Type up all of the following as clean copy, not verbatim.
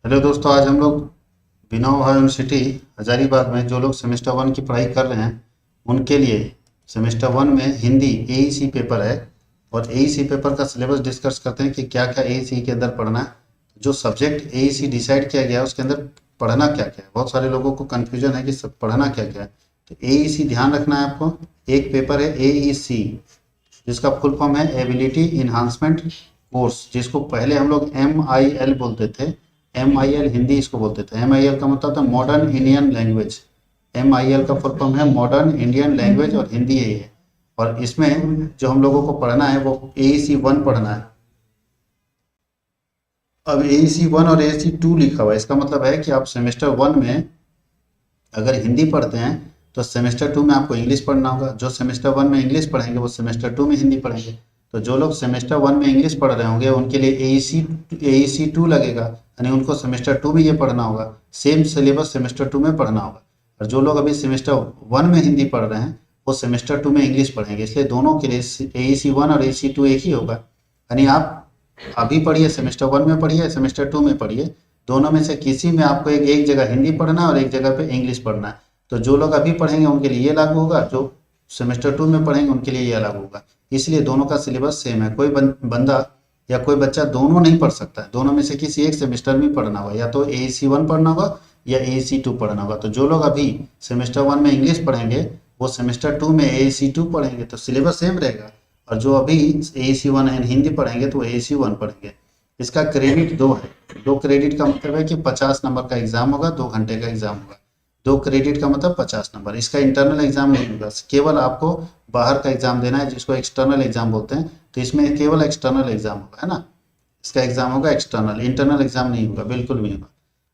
Hello दोस्तों, आज हम लोग विनोबा यूनिवर्सिटी हजारीबाग में जो लोग सेमेस्टर वन की पढ़ाई कर रहे हैं उनके लिए सेमेस्टर वन में हिंदी एईसी पेपर है। और एईसी पेपर का सिलेबस डिस्कस करते हैं कि क्या क्या एईसी के अंदर पढ़ना है। जो सब्जेक्ट एईसी डिसाइड किया गया है उसके अंदर पढ़ना क्या क्या है। बहुत सारे लोगों को कन्फ्यूजन है कि सब पढ़ना क्या क्या है। तो एईसी ध्यान रखना है आपको। एक पेपर है एईसी जिसका फुल फॉर्म है एबिलिटी इन्हांसमेंट कोर्स, जिसको पहले हम लोग MIL बोलते थे। MIL हिंदी इसको बोलते थे। MIL का मतलब था मॉडर्न इंडियन लैंग्वेज। MIL का फुल फॉर्म है मॉडर्न इंडियन लैंग्वेज और हिंदी यही है। और इसमें जो हम लोगों को पढ़ना है वो AEC 1 पढ़ना है। अब AEC 1 और AEC 2 लिखा हुआ है, इसका मतलब है कि आप सेमेस्टर वन में अगर हिंदी पढ़ते हैं तो सेमेस्टर टू में आपको इंग्लिश पढ़ना होगा। जो सेमेस्टर वन में इंग्लिश पढ़ेंगे वो सेमेस्टर टू में हिंदी पढ़ेंगे। तो जो लोग सेमेस्टर वन में इंग्लिश पढ़ रहे होंगे उनके लिए एईसी टू लगेगा, यानी उनको सेमेस्टर टू में ये पढ़ना होगा। सेम सिलेबस सेमेस्टर टू में पढ़ना होगा। और जो लोग अभी सेमेस्टर वन में हिंदी पढ़ रहे हैं वो सेमेस्टर टू में इंग्लिश पढ़ेंगे। इसलिए दोनों के लिए एईसी वन और एईसी टू एक ही होगा। यानी आप अभी पढ़िए, सेमेस्टर वन में पढ़िए, सेमेस्टर टू में पढ़िए। दोनों में से किसी में आपको एक एक जगह हिंदी पढ़ना है और एक जगह पे इंग्लिश पढ़ना है। तो जो लोग अभी पढ़ेंगे उनके लिए ये लागू होगा, जो सेमेस्टर टू में पढ़ेंगे उनके लिए ये लागू होगा। इसलिए दोनों का सिलेबस सेम है। कोई बंदा या कोई बच्चा दोनों नहीं पढ़ सकता है। दोनों में से किसी एक सेमेस्टर में पढ़ना होगा, या तो एईसी वन पढ़ना होगा या एईसी टू पढ़ना होगा। तो जो लोग अभी सेमेस्टर वन में इंग्लिश पढ़ेंगे वो सेमेस्टर टू में एईसी टू पढ़ेंगे, तो सिलेबस सेम रहेगा। और जो अभी एईसी वन एंड हिंदी पढ़ेंगे तो एईसी वन पढ़ेंगे। इसका क्रेडिट 2 है। 2 क्रेडिट का मतलब है कि 50 नंबर का एग्जाम होगा, 2 घंटे का एग्जाम होगा। 2 क्रेडिट का मतलब 50 नंबर। इसका इंटरनल एग्जाम नहीं होगा, केवल आपको बाहर का एग्जाम देना है जिसको एक्सटर्नल एग्जाम बोलते हैं। तो इसमें केवल एक्सटर्नल एग्जाम होगा, है ना। इसका एग्जाम होगा एक्सटर्नल, इंटरनल एग्जाम नहीं होगा, बिल्कुल भी नहीं होगा।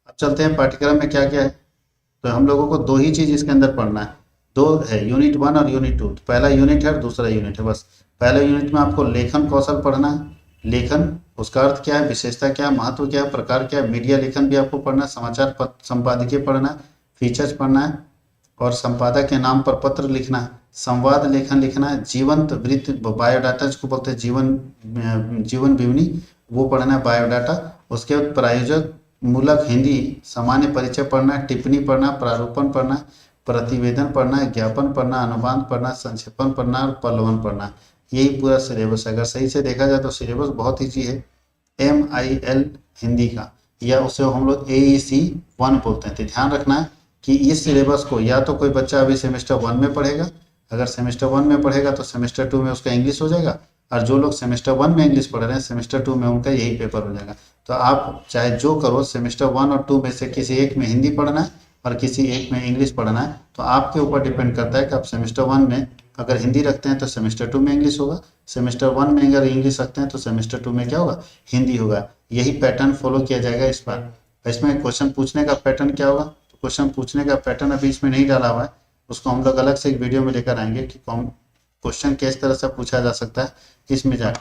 अब चलते हैं पाठ्यक्रम में क्या क्या है। तो हम लोगों को दो ही चीज इसके अंदर पढ़ना है। दो है, यूनिट वन और यूनिट टू। पहला यूनिट है और दूसरा यूनिट है, बस। पहले यूनिट में आपको लेखन कौशल पढ़ना है। लेखन, उसका अर्थ क्या है, विशेषता क्या है, महत्व क्या है, प्रकार क्या है। मीडिया लेखन भी आपको पढ़ना है। समाचार संपादकीय पढ़ना है। फीचर्स पढ़ना है। और संपादक के नाम पर पत्र लिखना है। संवाद लेखन लिखना है। जीवंत वृत्त, बायोडाटा जिसको बोलते हैं, जीवन जीवनी, वो पढ़ना है, बायोडाटा। उसके बाद प्रायोजक मूलक हिंदी सामान्य परिचय पढ़ना है। टिप्पणी पढ़ना है, प्रारूपण पढ़ना है, प्रतिवेदन पढ़ना है, ज्ञापन पढ़ना, अनुबंध पढ़ना, संक्षेपण पढ़ना और पल्लवन पढ़ना। यही पूरा सिलेबस है। अगर सही से देखा जाए तो सिलेबस बहुत ईजी है। MIL हिंदी का, या उसे हम लोग AEC 1 बोलते हैं। तो ध्यान रखना है कि इस सिलेबस को या तो कोई बच्चा अभी सेमेस्टर वन में पढ़ेगा, अगर सेमेस्टर वन में पढ़ेगा तो सेमेस्टर टू में उसका इंग्लिश हो जाएगा। और जो लोग सेमेस्टर वन में इंग्लिश पढ़ रहे हैं सेमेस्टर टू में उनका यही पेपर हो जाएगा। तो आप चाहे जो करो, सेमेस्टर वन और टू में से किसी एक में हिंदी पढ़ना है और किसी एक में इंग्लिश पढ़ना है। तो आपके ऊपर डिपेंड करता है कि आप सेमेस्टर वन में अगर हिंदी रखते हैं तो सेमेस्टर टू में इंग्लिश होगा। सेमेस्टर वन में अगर इंग्लिश रखते हैं तो सेमेस्टर टू में क्या होगा, हिंदी होगा। यही पैटर्न फॉलो किया जाएगा इस बार। इसमें क्वेश्चन पूछने का पैटर्न क्या होगा, तो क्वेश्चन पूछने का पैटर्न अभी इसमें नहीं डाला हुआ है, उसको हम लोग अलग से एक वीडियो में लेकर आएंगे कि क्वेश्चन किस तरह से पूछा जा सकता है इसमें जाकर।